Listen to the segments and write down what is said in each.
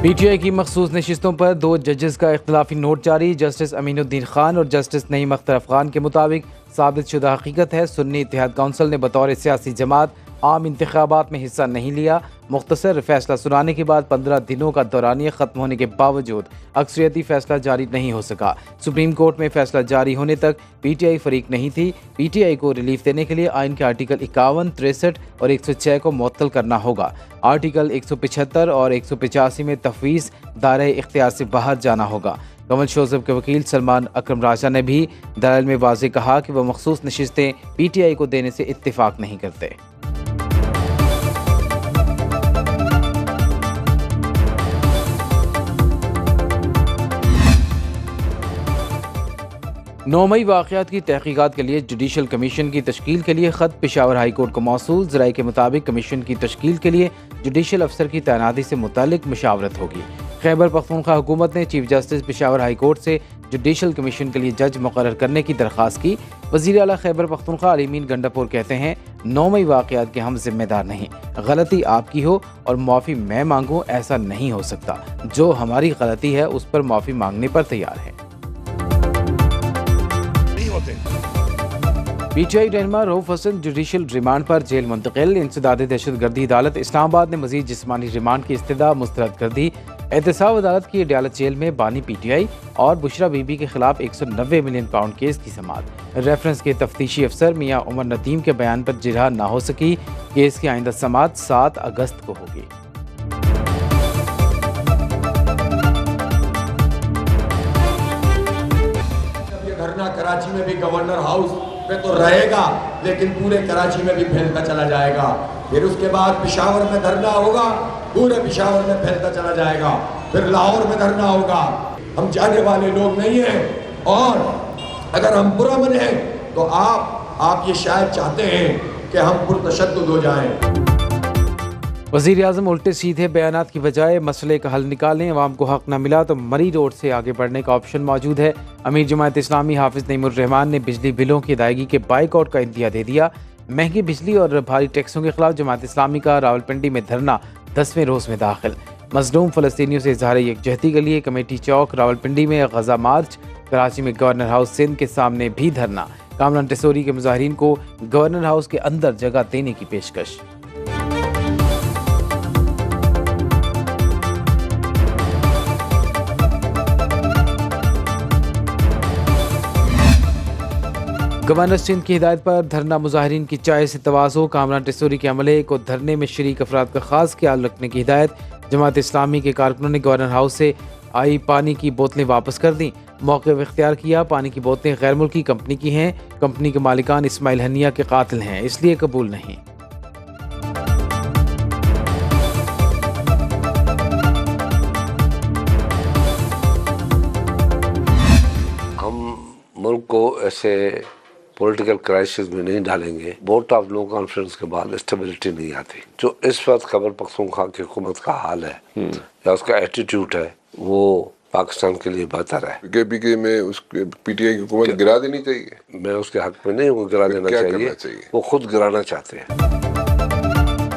PTI की मखसूस नशिस्तों पर 2 जजेस का इख्तलाफी नोट जारी। जस्टिस अमीनुद्दीन खान और जस्टिस नईम अख्तर अफगान के मुताबिक साबित शुदा हकीकत है, सुन्नी इत्तेहाद काउंसिल ने बतौर सियासी जमात आम इंतखाबात में हिस्सा नहीं लिया। मुख्तसर फैसला सुनाने के बाद 15 दिनों का दौरानिया खत्म होने के बावजूद अक्सरियती फैसला जारी नहीं हो सका। सुप्रीम कोर्ट में फैसला जारी होने तक पीटीआई फरीक नहीं थी। पीटीआई को रिलीफ देने के लिए आइन के आर्टिकल 51, 63 और 106 को मुअत्तल करना होगा। आर्टिकल 175 और 185 में तफवीज़ दायरे इख्तियार से बाहर जाना होगा। कमल शोजब के वकील सलमान अकरम राजा ने भी दलाइल में वाज़ेह कहा कि वह मखसूस नशिस्तें पीटीआई को देने से इत्तेफाक नहीं करते। 9 मई वाक़यात की तहकीकात के लिए जुडिशल कमीशन की तश्कील के लिए ख़त पेशावर हाई कोर्ट को मौसूल। ज़राए के मुताबिक कमीशन की तश्कील के लिए जुडिशल अफसर की तैनाती से मुतालिक मुशावरत होगी। खैबर पख्तूनख्वा हुकूमत ने chief justice Peshawar high court से जुडिशल कमीशन के लिए जज मुकर्रर करने की दरख्वास्त की। वज़ीर आला खैबर पख्तूनख्वा अलीमीन गंडापुर कहते हैं, 9 मई वाक़यात के हम जिम्मेदार नहीं। गलती आपकी हो और माफ़ी मैं मांगूँ, ऐसा नहीं हो सकता। जो हमारी गलती है उस पर माफ़ी मांगने पर तैयार है। पीटीआई रहनुमा रऊफ हसन जुडिशल रिमांड पर जेल मुंतकिल। इंसदाद दहशतगर्दी अदालत इस्लामाबाद ने मजीद जिस्मानी रिमांड की इस्तदा मुस्तरद कर दी। एहतसाब अदालत की अदालत जेल में बानी पीटीआई और बुशरा बीबी के खिलाफ 190 मिलियन पाउंड केस की समाअत। रेफरेंस के तफ्तीशी अफसर मियां उमर नदीम के बयान पर जिरह न हो सकी। केस की आइंदा समाअत 7 अगस्त को होगी। धरना कराची में भी गवर्नर हाउस पे तो रहेगा, लेकिन पूरे कराची में भी फैलता चला जाएगा। फिर उसके बाद पेशावर में धरना होगा, पूरे पेशावर में फैलता चला जाएगा। फिर लाहौर में धरना होगा। हम जाने वाले लोग नहीं हैं, और अगर हम पुरअमन हैं तो आप ये शायद चाहते हैं कि हम पुरतशद्दुद हो जाएं। वज़ीर आज़म उल्टे सीधे बयानात की बजाय मसले का हल निकालें। अवाम को हक न मिला तो मरी रोड से आगे बढ़ने का ऑप्शन मौजूद है। अमीर जमात इस्लामी हाफिज नईमुर रहमान ने बिजली बिलों की अदायगी के बाइकआउट का इंदिया दे दिया। महंगी बिजली और भारी टैक्सों के खिलाफ जमात इस्लामी का रावलपिंडी में धरना 10वें रोज़ में दाखिल। मजलूम फ़लस्तीनियों से इज़हार यकजहती के लिए कमेटी चौक रावलपिंडी में गज़ा मार्च। कराची में गवर्नर हाउस सिंध के सामने भी धरना। कामरान टेसोरी के मुजाहिरीन को गवर्नर हाउस के अंदर जगह देने की पेशकश। गवर्नर सिंध की हिदायत पर धरना मुजाहिरीन की चाय से तवाज़ो। कामरान टेसोरी के अमले को धरने में शरीक अफराद का खास ख्याल रखने की हिदायत। जमात इस्लामी के कारकुनों ने गवर्नर हाउस से आई पानी की बोतलें वापस कर दी। मौके इख्तियार किया, पानी की बोतलें गैर मुल्की कंपनी की हैं। कंपनी के मालिकान इस्माइल हनिया के कातिल हैं, इसलिए कबूल नहीं। हम मुल्क को ऐसे पॉलिटिकल क्राइसिस में नहीं डालेंगे। वोट ऑफ नो कॉन्फिडेंस के बाद स्टेबिलिटी नहीं आती। जो इस वक्त खैबर पख्तूनख्वा की हुकूमत का हाल है या उसका एटीट्यूड है, वो पाकिस्तान के लिए बेहतर है। पीके में उसके पीटीआई की हुकूमत गिरा देनी चाहिए। मैं उसके हक में नहीं हूँ, गिरा देना चाहिए। वो खुद गिराना चाहते हैं।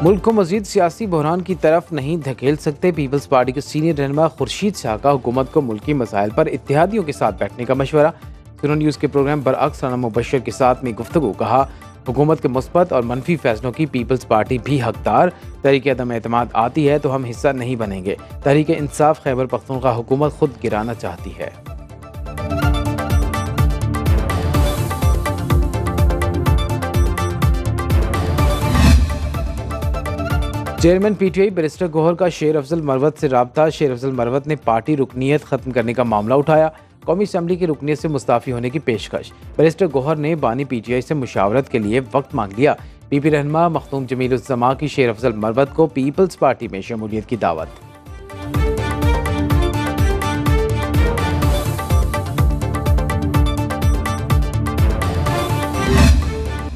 मुल्क को मजीद सियासी बहरान की तरफ नहीं धकेल सकते। पीपल्स पार्टी के सीनियर रहनुमा खुर्शीद शाह का हुकूमत को मुल्की मसाइल पर इत्तेहादियों के साथ बैठने का मशवरा। सुनो न्यूज़ के प्रोग्राम बरअक्स राना मुबशर के साथ में गुफ्तगू। कहा, हुकूमत के मुस्बत और मनफी फैसलों की पीपल्स पार्टी भी हकदार। तहरीक अदम एतमाद आती है तो हम हिस्सा नहीं बनेंगे। तहरीक इंसाफ खैबर पख्तूनख्वा हुकूमत खुद गिराना चाहती है। चेयरमैन पीटीआई बैरिस्टर गौहर का शेर अफजल मरवत से राब्ता। शेर अफजल मरवत ने पार्टी रुकनीयत खत्म करने का मामला उठाया। कौमी असम्बली की रुकनीयत से मुस्ताफ़ी होने की पेशकश। बैरिस्टर गौहर ने बानी पीटीआई से मुशावरत के लिए वक्त मांग लिया। पीपी रहनुमा मखदूम जमील-उज़्ज़मा की शेर अफजल मरवत को पीपल्स पार्टी में शमूलियत की दावत।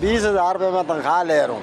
20,000 रुपये मैं तनख्वाह ले रहा हूँ।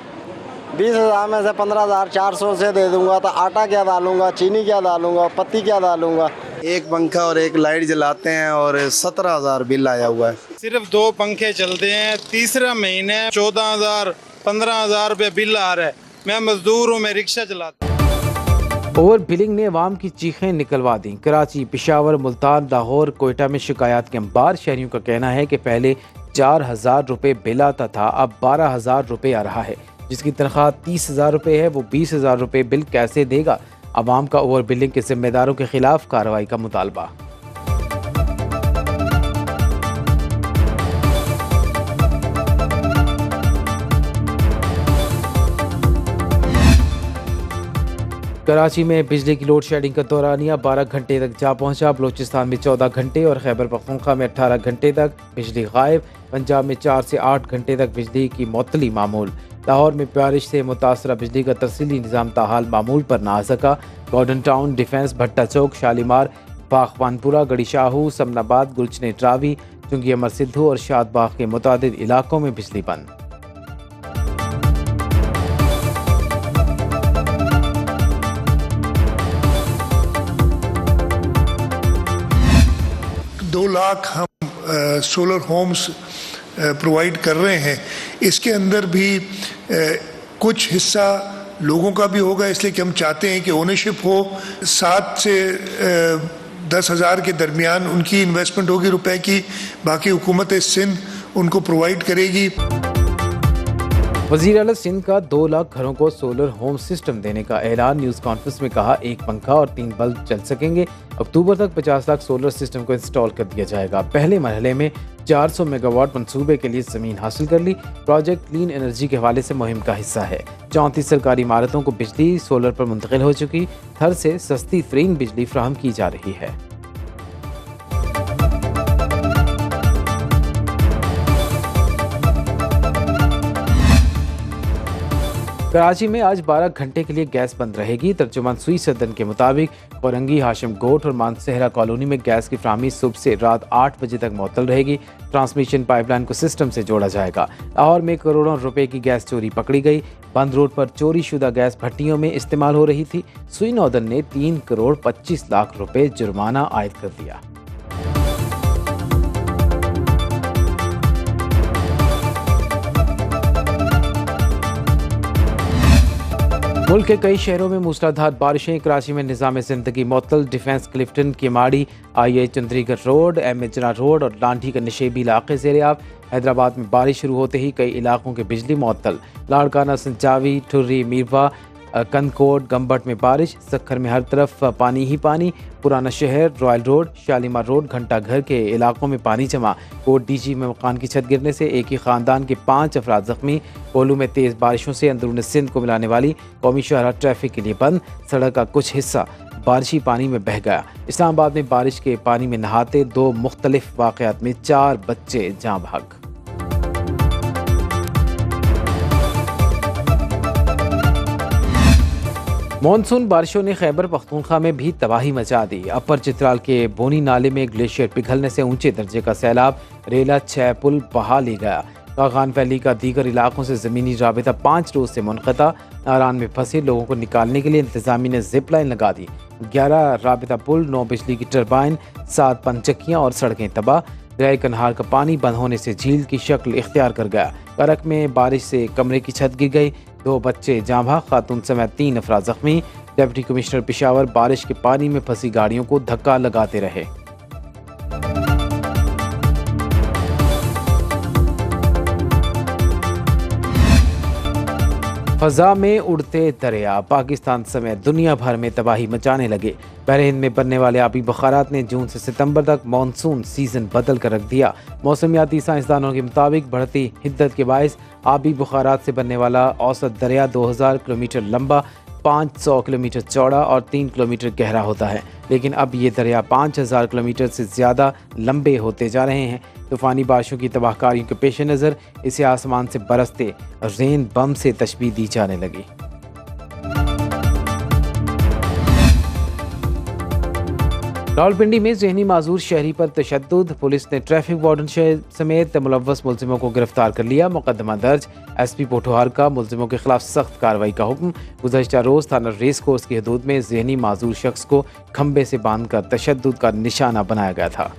20,000 में से 15,400 से दे दूंगा तो आटा क्या डालूंगा, चीनी क्या डालूंगा, पत्ती क्या डालूंगा। एक पंखा और एक लाइट जलाते हैं और 17,000 बिल आया हुआ है। सिर्फ 2 पंखे चलते हैं। तीसरा महीने 14,000 15,000 रुपये बिल आ रहा है। मैं मजदूर हूँ, मैं रिक्शा चलाता हूँ। ओवर बिलिंग ने अवाम की चीखें निकलवा दी। कराची, पेशावर, मुल्तान, लाहौर, कोयटा में शिकायत के अंबार। शहरियों का कहना है कि पहले 4,000 रुपये बिल आता था, अब 12,000 रुपये आ रहा है। जिसकी तनख्वाह 30,000 रुपये है वो 20,000 रुपये बिल कैसे देगा। अवाम का ओवर बिलिंग के जिम्मेदारों के खिलाफ कार्रवाई का मुतालबा। कराची में बिजली की लोड शेडिंग का दौरानिया 12 घंटे तक जा पहुंचा। बलूचिस्तान में 14 घंटे और खैबर पख्तूनख्वा में 18 घंटे तक बिजली गायब। पंजाब में 4 से 8 घंटे तक बिजली की मुअत्तली मामूल। लाहौर में बारिश से मुतासरा बिजली का तफसीली निज़ाम ताहाल मामूल पर ना आ सका। गॉर्डन टाउन, डिफेंस, भट्टा चौक, शालीमार, बागवानपुरा, गड़ी शाहू, समनाबाद, गुलचने ट्रावी, चुंगी अमर सिद्धू और शादबाग के मुतादिद इलाकों में बिजली बंद। दो लाख हम सोलर होम्स प्रोवाइड कर रहे हैं। इसके अंदर भी कुछ हिस्सा लोगों का भी होगा, इसलिए कि हम चाहते हैं कि ओनरशिप हो। 7 से 10,000 के दरमियान उनकी इन्वेस्टमेंट होगी रुपए की, बाकी हुकूमत सिंध उनको प्रोवाइड करेगी। वज़ीर आला सिंध का 2 लाख घरों को सोलर होम सिस्टम देने का ऐलान। न्यूज़ कॉन्फ्रेंस में कहा 1 पंखा और 3 बल्ब चल सकेंगे। अक्टूबर तक 50 लाख सोलर सिस्टम को इंस्टॉल कर दिया जाएगा। पहले मरहले में 400 मेगावाट मंसूबे के लिए ज़मीन हासिल कर ली। प्रोजेक्ट क्लीन एनर्जी के हवाले से मुहिम का हिस्सा है। 34 सरकारी इमारतों को बिजली सोलर पर मुंतकिल हो चुकी। थर से सस्ती तरीन बिजली फराहम की जा रही है। कराची में आज 12 घंटे के लिए गैस बंद रहेगी। तर्जुमान सुई सदन के मुताबिक औरंगी, हाशिम गोट और मानसहरा कॉलोनी में गैस की फराहमी सुबह से रात 8 बजे तक मुअत्तल रहेगी। ट्रांसमिशन पाइपलाइन को सिस्टम से जोड़ा जाएगा। लाहौर में करोड़ों रुपए की गैस चोरी पकड़ी गई। बंद रोड पर चोरी शुदा गैस भट्टियों में इस्तेमाल हो रही थी। सुई नौदन ने 3 करोड़ 25 लाख रुपए जुर्माना आयद कर दिया। मुल्क के कई शहरों में मूसलाधार बारिशें। कराची में निज़ाम ज़िंदगी मुअत्तल। डिफेंस, क्लिफ्टन, केमाड़ी, आई चंद्रीगढ़ रोड, जना रोड और लांठी का नशेबी इलाके ज़ेर-ए-आब। हैदराबाद में बारिश शुरू होते ही कई इलाकों के बिजली मुअत्तल। लाड़काना, संचावी, ठुर्री, मीरवा, कंदकोट, गंबट में बारिश। सक्खर में हर तरफ पानी ही पानी। पुराना शहर, रॉयल रोड, शालीमार रोड, घंटा घर के इलाकों में पानी जमा। कोट डीजी में मकान की छत गिरने से एक ही खानदान के 5 अफराद जख्मी। कोलू में तेज़ बारिशों से अंदरून सिंध को मिलाने वाली कौमी शाहरा ट्रैफिक के लिए बंद। सड़क का कुछ हिस्सा बारिशी पानी में बह गया। इस्लामाबाद में बारिश के पानी में नहाते 2 मुख्तलिफ वाक़यात में 4 बच्चे जाँ भाग। मॉनसून बारिशों ने खैबर पख्तूनख्वा में भी तबाही मचा दी। अपर चित्राल के बोनी नाले में ग्लेशियर पिघलने से ऊंचे दर्जे का सैलाब रेला 6 पुल बहा ले गया। कागान वैली का दीगर इलाकों से ज़मीनी राबिता 5 रोज़ से मुनक़ता। नारान में फंसे लोगों को निकालने के लिए इंतज़ामिया ने जिप लाइन लगा दी। 11 राबिता पुल, 9 बिजली की टरबाइन, 7 पनचक्कियाँ और सड़कें तबाह। दरियाई कन्हार का पानी बंद होने से झील की शक्ल इख्तियार कर गया। करक में बारिश से कमरे की छत गिर गई। 2 बच्चे जाँ भाग, खातून समेत 3 अफराद जख्मी। डिप्टी कमिश्नर पेशावर बारिश के पानी में फंसी गाड़ियों को धक्का लगाते रहे। फजा में उड़ते दरिया पाकिस्तान समेत दुनिया भर में तबाही मचाने लगे। बहरे हिंद में बनने वाले आबी बुखारात ने जून से सितंबर तक मानसून सीजन बदल कर रख दिया। मौसमियाती साइंसदानों के मुताबिक बढ़ती हिद्दत के बायस आबी बुखारात से बनने वाला औसत दरिया 2000 किलोमीटर लंबा, 500 किलोमीटर चौड़ा और 3 किलोमीटर गहरा होता है। लेकिन अब ये दरिया 5000 किलोमीटर से ज़्यादा लंबे होते जा रहे हैं। तूफ़ानी बारिशों की तबाहकारियों के पेश नज़र इसे आसमान से बरसते रेन बम से तशबीह दी जाने लगी। रावलपिंडी में ज़हनी माजूर शहरी पर तशद्दुद। पुलिस ने ट्रैफिक वार्डन समेत मुलव्वस मुलजिमों को गिरफ्तार कर लिया। मुकदमा दर्ज। SP पोठोहार का मुलजिमों के खिलाफ सख्त कार्रवाई का हुक्म। गुज़श्ता रोज़ थाना रेस कोर्स की हदूद में ज़हनी माजूर शख्स को खंबे से बांधकर तशद्दुद का निशाना बनाया गया था।